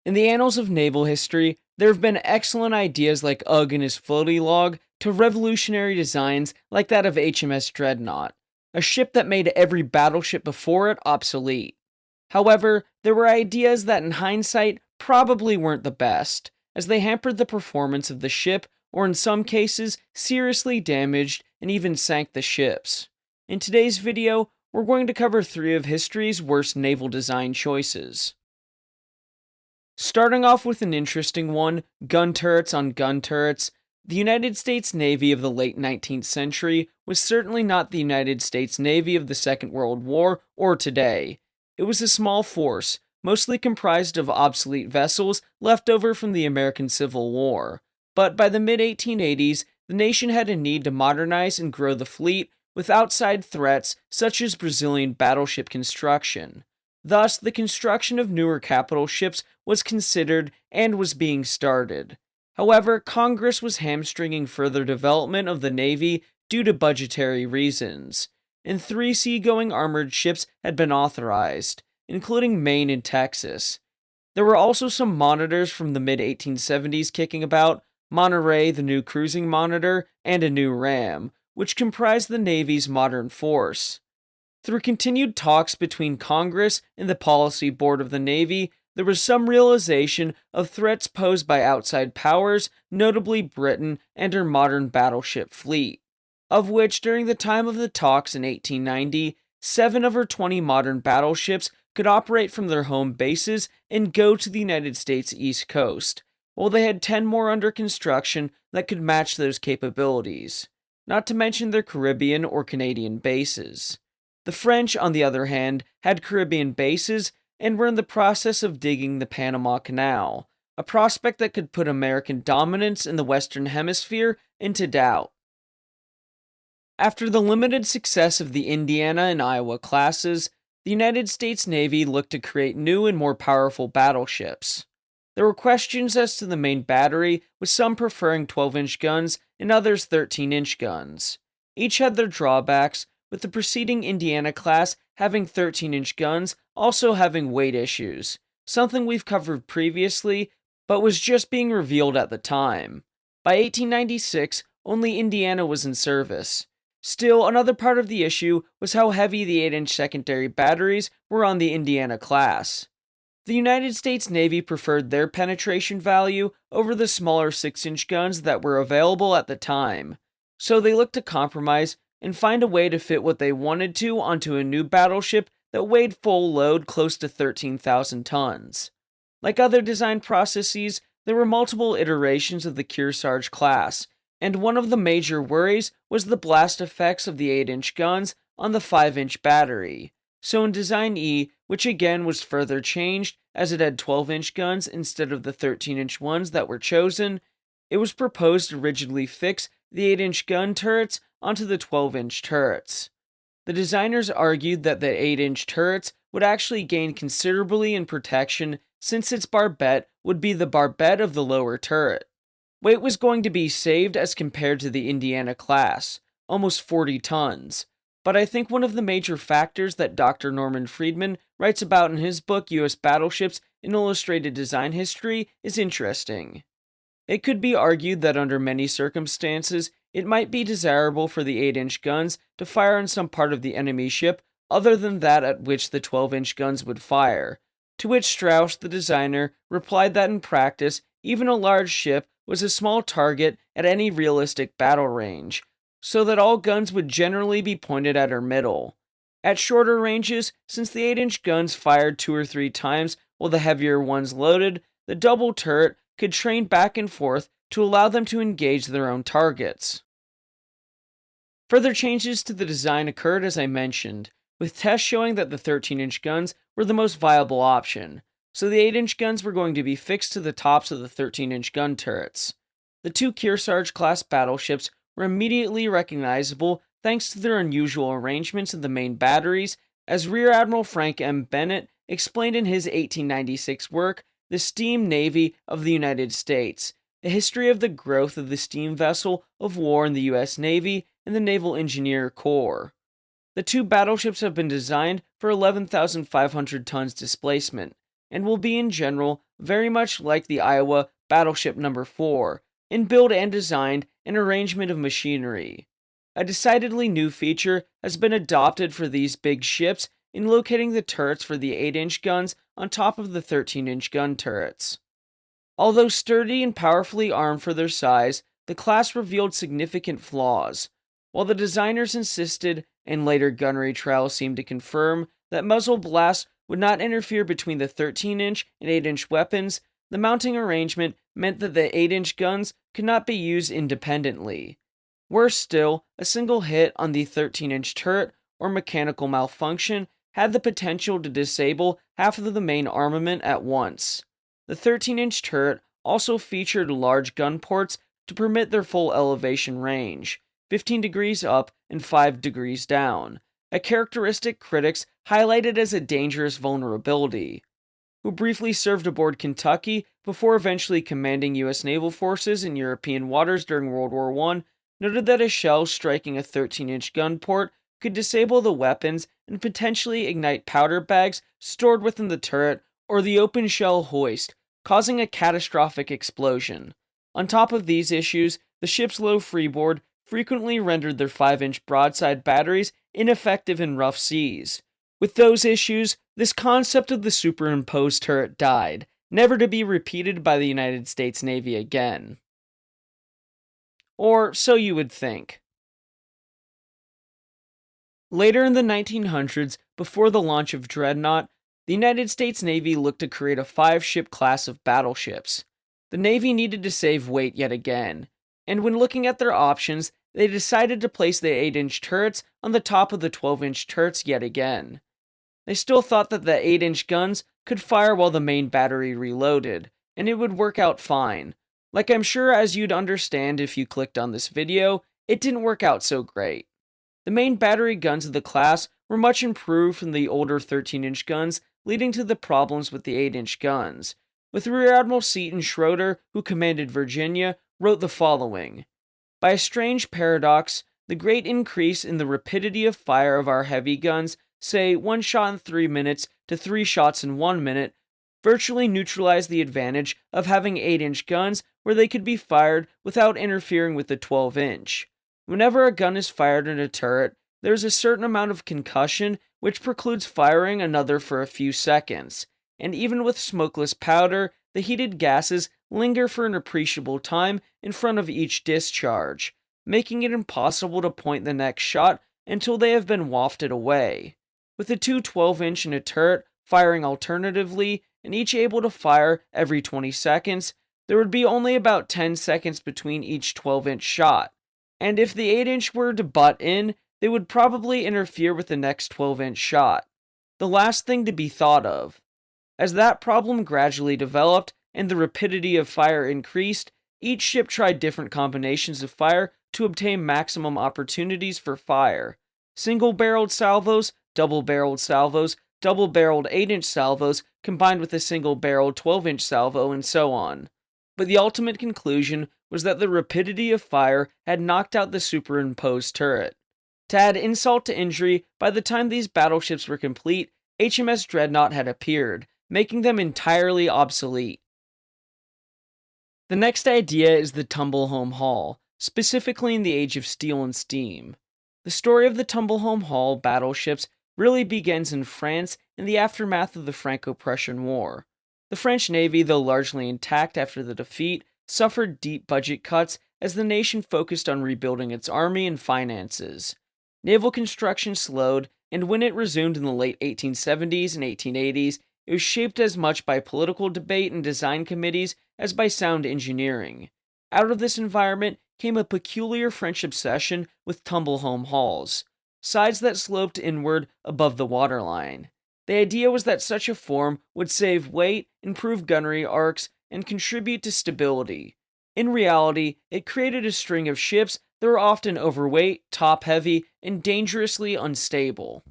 In the annals of naval history, there have been excellent ideas like Ugg and his floaty log to revolutionary designs like that of HMS Dreadnought, a ship that made every battleship before it obsolete. However, there were ideas that in hindsight probably weren't the best, as they hampered the performance of the ship or in some cases seriously damaged and even sank the ships. In today's video, we're going to cover 3 of history's worst naval design choices. Starting off with an interesting one, gun turrets on gun turrets, the United States Navy of the late 19th century was certainly not the United States Navy of the Second World War or today. It was a small force, mostly comprised of obsolete vessels left over from the American Civil War. But by the mid-1880s, the nation had a need to modernize and grow the fleet with outside threats such as Brazilian battleship construction. Thus, the construction of newer capital ships was considered and was being started. However, Congress was hamstringing further development of the Navy due to budgetary reasons, and 3 seagoing armored ships had been authorized, including Maine and Texas. There were also some monitors from the mid-1870s kicking about, Monterey, the new cruising monitor, and a new ram, which comprised the Navy's modern force. Through continued talks between Congress and the Policy Board of the Navy, there was some realization of threats posed by outside powers, notably Britain and her modern battleship fleet, of which during the time of the talks in 1890, 7 of her 20 modern battleships could operate from their home bases and go to the United States East Coast, while they had 10 more under construction that could match those capabilities, not to mention their Caribbean or Canadian bases. The French, on the other hand, had Caribbean bases and were in the process of digging the Panama Canal, a prospect that could put American dominance in the Western Hemisphere into doubt. After the limited success of the Indiana and Iowa classes, the United States Navy looked to create new and more powerful battleships. There were questions as to the main battery, with some preferring 12-inch guns and others 13-inch guns. Each had their drawbacks, with the preceding Indiana class having 13-inch guns also having weight issues, something we've covered previously, but was just being revealed at the time. By 1896, only Indiana was in service. Still, another part of the issue was how heavy the 8-inch secondary batteries were on the Indiana class. The United States Navy preferred their penetration value over the smaller 6-inch guns that were available at the time, so they looked to compromise and find a way to fit what they wanted to onto a new battleship that weighed full load close to 13,000 tons. Like other design processes, there were multiple iterations of the Kearsarge-class, and one of the major worries was the blast effects of the 8-inch guns on the 5-inch battery. So in Design E, which again was further changed as it had 12-inch guns instead of the 13-inch ones that were chosen, it was proposed to rigidly fix the 8-inch gun turrets onto the 12-inch turrets. The designers argued that the 8-inch turrets would actually gain considerably in protection since its barbette would be the barbette of the lower turret. Weight was going to be saved as compared to the Indiana class, almost 40 tons, but I think one of the major factors that Dr. Norman Friedman writes about in his book U.S. Battleships in Illustrated Design History is interesting. It could be argued that under many circumstances, it might be desirable for the 8-inch guns to fire on some part of the enemy ship other than that at which the 12-inch guns would fire, to which Strauss, the designer, replied that in practice, even a large ship was a small target at any realistic battle range, so that all guns would generally be pointed at her middle. At shorter ranges, since the 8-inch guns fired 2 or 3 times while the heavier ones loaded, the double turret could train back and forth to allow them to engage their own targets. Further changes to the design occurred as I mentioned, with tests showing that the 13-inch guns were the most viable option, so the 8-inch guns were going to be fixed to the tops of the 13-inch gun turrets. The 2 Kearsarge-class battleships were immediately recognizable thanks to their unusual arrangements of the main batteries, as Rear Admiral Frank M. Bennett explained in his 1896 work, The Steam Navy of the United States, a history of the growth of the steam vessel of war in the U.S. Navy and the Naval Engineer Corps. The 2 battleships have been designed for 11,500 tons displacement, and will be in general very much like the Iowa Battleship No. 4 in build and design and arrangement of machinery. A decidedly new feature has been adopted for these big ships in locating the turrets for the 8-inch guns on top of the 13-inch gun turrets. Although sturdy and powerfully armed for their size, the class revealed significant flaws. While the designers insisted, and later gunnery trials seemed to confirm, that muzzle blasts would not interfere between the 13-inch and 8-inch weapons, the mounting arrangement meant that the 8-inch guns could not be used independently. Worse still, a single hit on the 13-inch turret or mechanical malfunction had the potential to disable half of the main armament at once. The 13-inch turret also featured large gun ports to permit their full elevation range, 15 degrees up and 5 degrees down, a characteristic critics highlighted as a dangerous vulnerability. Who briefly served aboard Kentucky before eventually commanding U.S. naval forces in European waters during World War I, noted that a shell striking a 13-inch gun port could disable the weapons and potentially ignite powder bags stored within the turret or the open shell hoist, causing a catastrophic explosion. On top of these issues, the ship's low freeboard frequently rendered their 5-inch broadside batteries ineffective in rough seas. With those issues, this concept of the superimposed turret died, never to be repeated by the United States Navy again. Or so you would think. Later in the 1900s, before the launch of Dreadnought, the United States Navy looked to create a 5-ship class of battleships. The Navy needed to save weight yet again, and when looking at their options, they decided to place the 8-inch turrets on the top of the 12-inch turrets yet again. They still thought that the 8-inch guns could fire while the main battery reloaded, and it would work out fine. Like I'm sure as you'd understand if you clicked on this video, it didn't work out so great. The main battery guns of the class were much improved from the older 13-inch guns, leading to the problems with the 8-inch guns. With Rear Admiral Seton Schroeder, who commanded Virginia, wrote the following: "By a strange paradox, the great increase in the rapidity of fire of our heavy guns, say 1 shot in 3 minutes to 3 shots in 1 minute, virtually neutralized the advantage of having 8-inch guns where they could be fired without interfering with the 12-inch. Whenever a gun is fired in a turret, there is a certain amount of concussion which precludes firing another for a few seconds, and even with smokeless powder, the heated gases linger for an appreciable time in front of each discharge, making it impossible to point the next shot until they have been wafted away. With the two 12-inch in a turret firing alternatively, and each able to fire every 20 seconds, there would be only about 10 seconds between each 12-inch shot. And if the 8-inch were to butt in, they would probably interfere with the next 12-inch shot. The last thing to be thought of. As that problem gradually developed and the rapidity of fire increased, each ship tried different combinations of fire to obtain maximum opportunities for fire. Single-barreled salvos, double-barreled salvos, double-barreled 8-inch salvos combined with a single-barreled 12-inch salvo, and so on. But the ultimate conclusion was that the rapidity of fire had knocked out the superimposed turret. To add insult to injury, by the time these battleships were complete, HMS Dreadnought had appeared, making them entirely obsolete. The next idea is the Tumblehome Hull, specifically in the age of steel and steam. The story of the Tumblehome Hull battleships really begins in France in the aftermath of the Franco-Prussian War. The French Navy, though largely intact after the defeat, suffered deep budget cuts as the nation focused on rebuilding its army and finances. Naval construction slowed, and when it resumed in the late 1870s and 1880s, it was shaped as much by political debate and design committees as by sound engineering. Out of this environment came a peculiar French obsession with tumblehome hulls, sides that sloped inward above the waterline. The idea was that such a form would save weight, improve gunnery arcs, and contribute to stability. In reality, it created a string of ships that were often overweight, top-heavy, and dangerously unstable.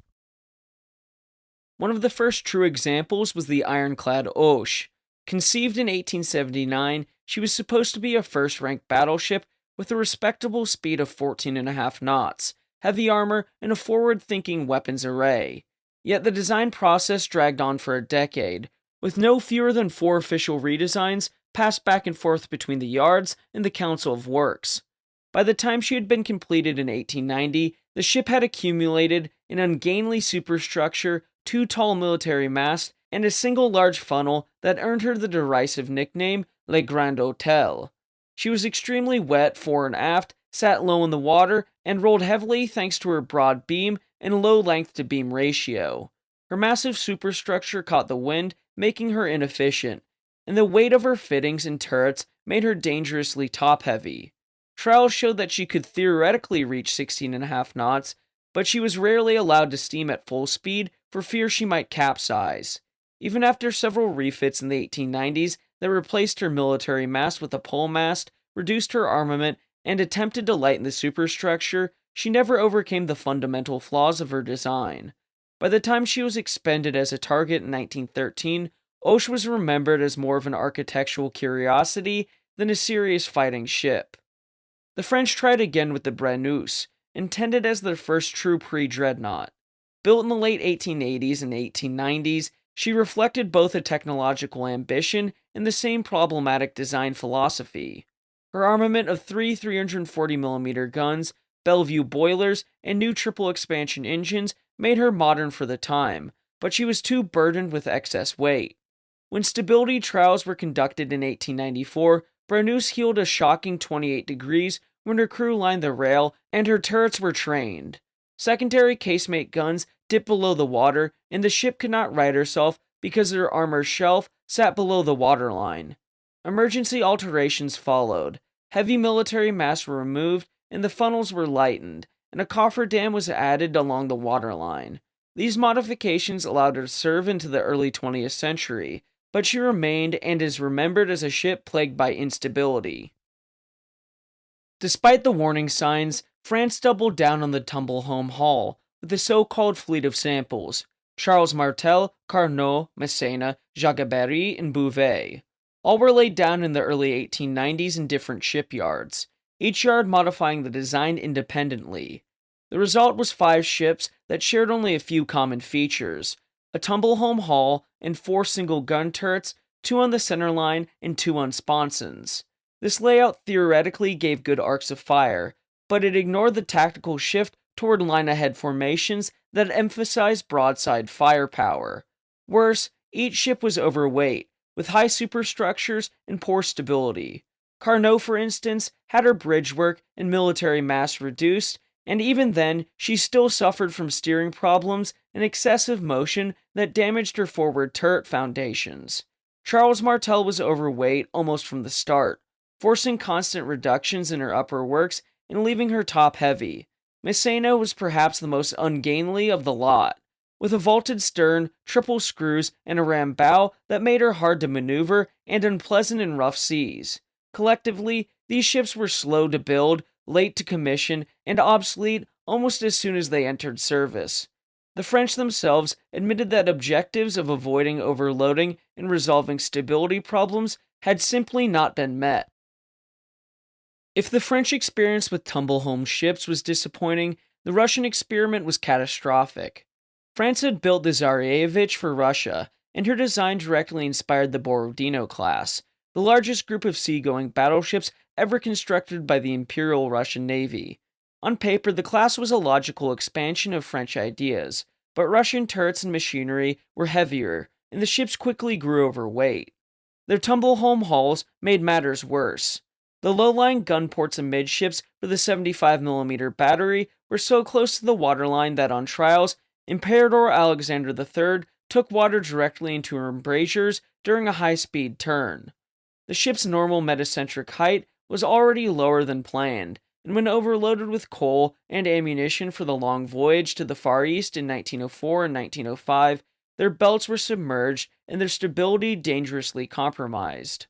One of the first true examples was the ironclad Hoche. Conceived in 1879, she was supposed to be a first-rank battleship with a respectable speed of 14.5 knots, heavy armor, and a forward-thinking weapons array. Yet the design process dragged on for a decade, with no fewer than 4 official redesigns passed back and forth between the yards and the Council of Works. By the time she had been completed in 1890, the ship had accumulated an ungainly superstructure, 2 tall military masts, and a single large funnel that earned her the derisive nickname Le Grand Hôtel. She was extremely wet fore and aft, sat low in the water, and rolled heavily thanks to her broad beam and low length-to-beam ratio. Her massive superstructure caught the wind, making her inefficient, and the weight of her fittings and turrets made her dangerously top-heavy. Trials showed that she could theoretically reach 16.5 knots, but she was rarely allowed to steam at full speed for fear she might capsize. Even after several refits in the 1890s that replaced her military mast with a pole mast, reduced her armament, and attempted to lighten the superstructure, she never overcame the fundamental flaws of her design. By the time she was expended as a target in 1913, Hoche was remembered as more of an architectural curiosity than a serious fighting ship. The French tried again with the Brennus, intended as their first true pre-dreadnought. Built in the late 1880s and 1890s, she reflected both a technological ambition and the same problematic design philosophy. Her armament of 3 340mm guns, Bellevue boilers, and new triple expansion engines made her modern for the time, but she was too burdened with excess weight. When stability trials were conducted in 1894, Brennus heeled a shocking 28 degrees when her crew lined the rail and her turrets were trained. Secondary casemate guns dipped below the water, and the ship could not right herself because her armor shelf sat below the waterline. Emergency alterations followed. Heavy military masts were removed, and the funnels were lightened, and a cofferdam was added along the waterline. These modifications allowed her to serve into the early 20th century, but she remained and is remembered as a ship plagued by instability. Despite the warning signs, France doubled down on the Tumblehome hull with the so-called fleet of samples: Charles Martel, Carnot, Messina, Jacques-Barry, and Bouvet. All were laid down in the early 1890s in different shipyards, each yard modifying the design independently. The result was 5 ships that shared only a few common features: a Tumblehome hull and 4 single gun turrets, 2 on the centerline and 2 on sponsons. This layout theoretically gave good arcs of fire, but it ignored the tactical shift toward line-ahead formations that emphasized broadside firepower. Worse, each ship was overweight, with high superstructures and poor stability. Carnot, for instance, had her bridge work and military mass reduced, and even then, she still suffered from steering problems and excessive motion that damaged her forward turret foundations. Charles Martel was overweight almost from the start, forcing constant reductions in her upper works and leaving her top heavy. Messina was perhaps the most ungainly of the lot, with a vaulted stern, triple screws, and a ram bow that made her hard to maneuver and unpleasant in rough seas. Collectively, these ships were slow to build, late to commission, and obsolete almost as soon as they entered service. The French themselves admitted that objectives of avoiding overloading and resolving stability problems had simply not been met. If the French experience with Tumblehome ships was disappointing, the Russian experiment was catastrophic. France had built the Tsarevich for Russia, and her design directly inspired the Borodino-class, the largest group of seagoing battleships ever constructed by the Imperial Russian Navy. On paper, the class was a logical expansion of French ideas, but Russian turrets and machinery were heavier, and the ships quickly grew overweight. Their Tumblehome hulls made matters worse. The low-lying gun ports amidships for the 75mm battery were so close to the waterline that on trials, Imperator Alexander III took water directly into her embrasures during a high-speed turn. The ship's normal metacentric height was already lower than planned, and when overloaded with coal and ammunition for the long voyage to the Far East in 1904 and 1905, their belts were submerged and their stability dangerously compromised.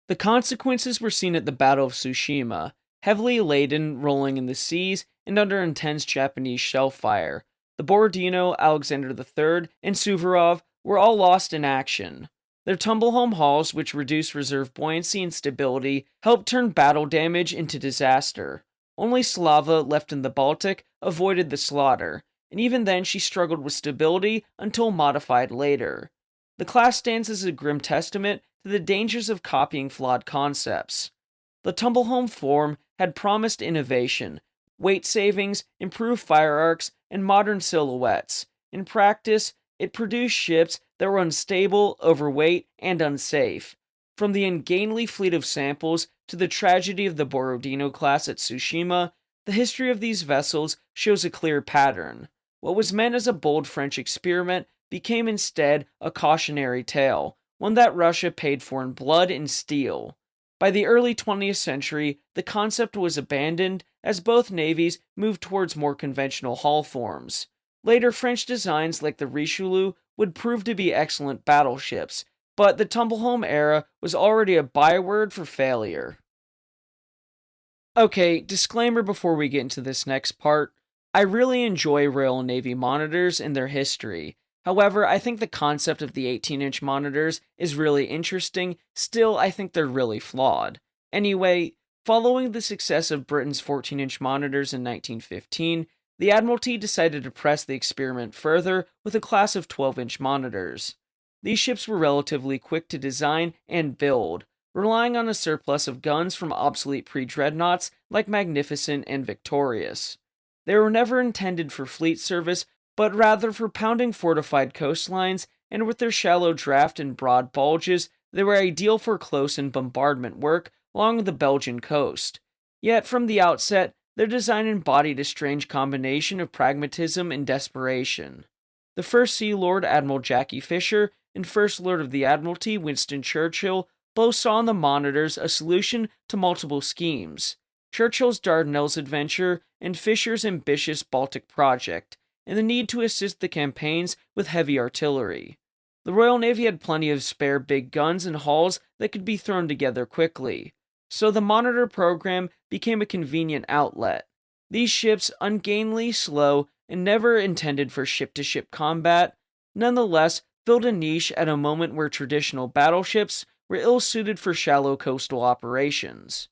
The consequences were seen at the Battle of Tsushima, heavily laden, rolling in the seas, and under intense Japanese shell fire. The Borodino, Alexander III, and Suvorov were all lost in action. Their Tumblehome hulls, which reduced reserve buoyancy and stability, helped turn battle damage into disaster. Only Slava, left in the Baltic, avoided the slaughter, and even then she struggled with stability until modified later. The class stands as a grim testament to the dangers of copying flawed concepts. The Tumblehome form had promised innovation, weight savings, improved fire arcs, and modern silhouettes. In practice, it produced ships that were unstable, overweight, and unsafe. From the ungainly fleet of samples to the tragedy of the Borodino-class at Tsushima, the history of these vessels shows a clear pattern. What was meant as a bold French experiment became instead a cautionary tale, one that Russia paid for in blood and steel. By the early 20th century, the concept was abandoned as both navies moved towards more conventional hull forms. Later French designs like the Richelieu would prove to be excellent battleships, but the Tumblehome era was already a byword for failure. Okay, disclaimer before we get into this next part. I really enjoy Royal Navy monitors and their history. However, I think the concept of the 18-inch monitors is really interesting. Still, I think they're really flawed. Anyway, following the success of Britain's 14-inch monitors in 1915, the Admiralty decided to press the experiment further with a class of 12-inch monitors. These ships were relatively quick to design and build, relying on a surplus of guns from obsolete pre-dreadnoughts like Magnificent and Victorious. They were never intended for fleet service, but rather for pounding fortified coastlines, and with their shallow draft and broad bulges, they were ideal for close and bombardment work along the Belgian coast. Yet from the outset, their design embodied a strange combination of pragmatism and desperation. The First Sea Lord Admiral Jackie Fisher and First Lord of the Admiralty Winston Churchill both saw in the monitors a solution to multiple schemes. Churchill's Dardanelles adventure and Fisher's ambitious Baltic project, and the need to assist the campaigns with heavy artillery. The Royal Navy had plenty of spare big guns and hulls that could be thrown together quickly, so the monitor program became a convenient outlet. These ships, ungainly, slow, and never intended for ship-to-ship combat, nonetheless filled a niche at a moment where traditional battleships were ill-suited for shallow coastal operations.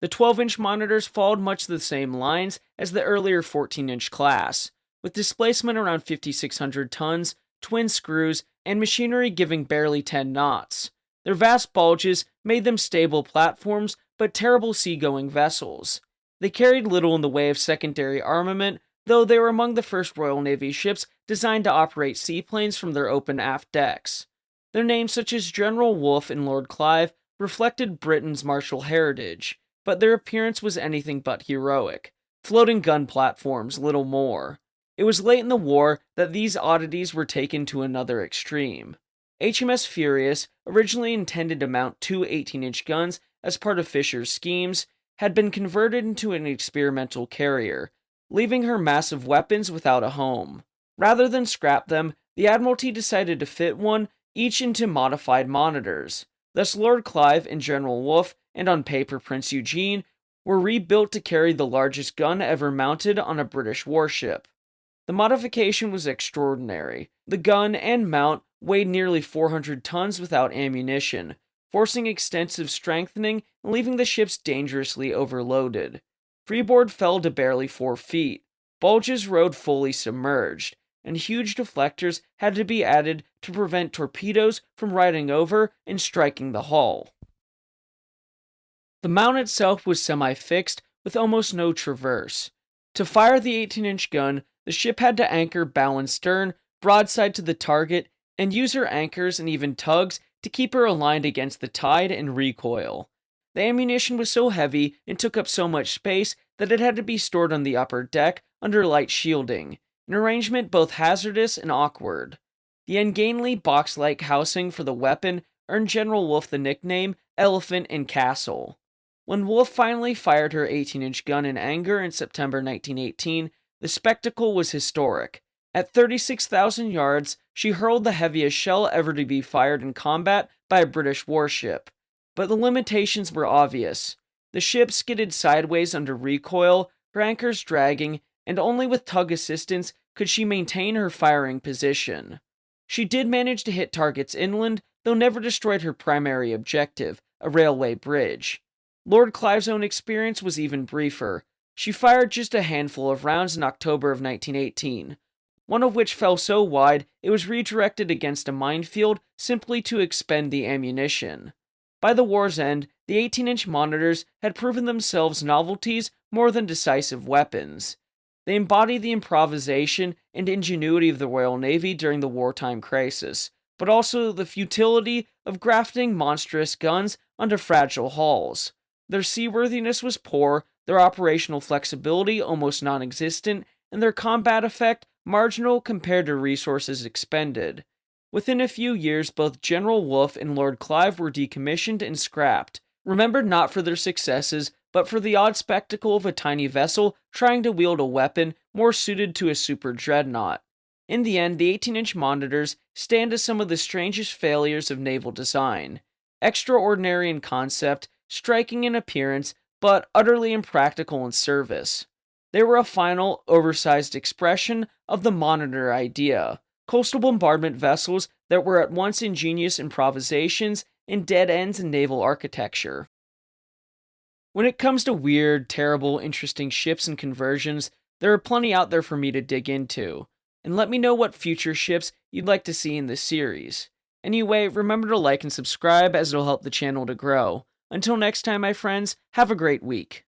The 12-inch monitors followed much the same lines as the earlier 14-inch class, with displacement around 5,600 tons, twin screws, and machinery giving barely 10 knots. Their vast bulges made them stable platforms, but terrible seagoing vessels. They carried little in the way of secondary armament, though they were among the first Royal Navy ships designed to operate seaplanes from their open aft decks. Their names, such as General Wolfe and Lord Clive, reflected Britain's martial heritage, but their appearance was anything but heroic. Floating gun platforms, little more. It was late in the war that these oddities were taken to another extreme. HMS Furious, originally intended to mount two 18-inch guns as part of Fisher's schemes, had been converted into an experimental carrier, leaving her massive weapons without a home. Rather than scrap them, the Admiralty decided to fit one each into modified monitors. Thus Lord Clive and General Wolfe, and on paper Prince Eugene, were rebuilt to carry the largest gun ever mounted on a British warship. The modification was extraordinary. The gun and mount weighed nearly 400 tons without ammunition, forcing extensive strengthening and leaving the ships dangerously overloaded. Freeboard fell to barely 4 feet. Bulges rode fully submerged, and huge deflectors had to be added to prevent torpedoes from riding over and striking the hull. The mount itself was semi-fixed with almost no traverse. To fire the 18-inch gun, the ship had to anchor bow and stern, broadside to the target, and use her anchors and even tugs to keep her aligned against the tide and recoil. The ammunition was so heavy and took up so much space that it had to be stored on the upper deck under light shielding, an arrangement both hazardous and awkward. The ungainly box-like housing for the weapon earned General Wolfe the nickname Elephant and Castle. When Wolfe finally fired her 18-inch gun in anger in September 1918, the spectacle was historic. At 36,000 yards, she hurled the heaviest shell ever to be fired in combat by a British warship. But the limitations were obvious. The ship skidded sideways under recoil, her anchors dragging, and only with tug assistance could she maintain her firing position. She did manage to hit targets inland, though never destroyed her primary objective, a railway bridge. Lord Clive's own experience was even briefer. She fired just a handful of rounds in October of 1918. one of which fell so wide it was redirected against a minefield simply to expend the ammunition. By the war's end, the 18-inch monitors had proven themselves novelties more than decisive weapons. They embody the improvisation and ingenuity of the Royal Navy during the wartime crisis, but also the futility of grafting monstrous guns onto fragile hulls. Their seaworthiness was poor, their operational flexibility almost non-existent, and their combat effect marginal compared to resources expended. Within a few years, both General Wolfe and Lord Clive were decommissioned and scrapped, remembered not for their successes, but for the odd spectacle of a tiny vessel trying to wield a weapon more suited to a super dreadnought. In the end, the 18-inch monitors stand as some of the strangest failures of naval design. Extraordinary in concept, striking in appearance, but utterly impractical in service. They were a final, oversized expression of the monitor idea. Coastal bombardment vessels that were at once ingenious improvisations and dead ends in naval architecture. When it comes to weird, terrible, interesting ships and conversions, there are plenty out there for me to dig into. And let me know what future ships you'd like to see in this series. Anyway, remember to like and subscribe as it'll help the channel to grow. Until next time, my friends, have a great week.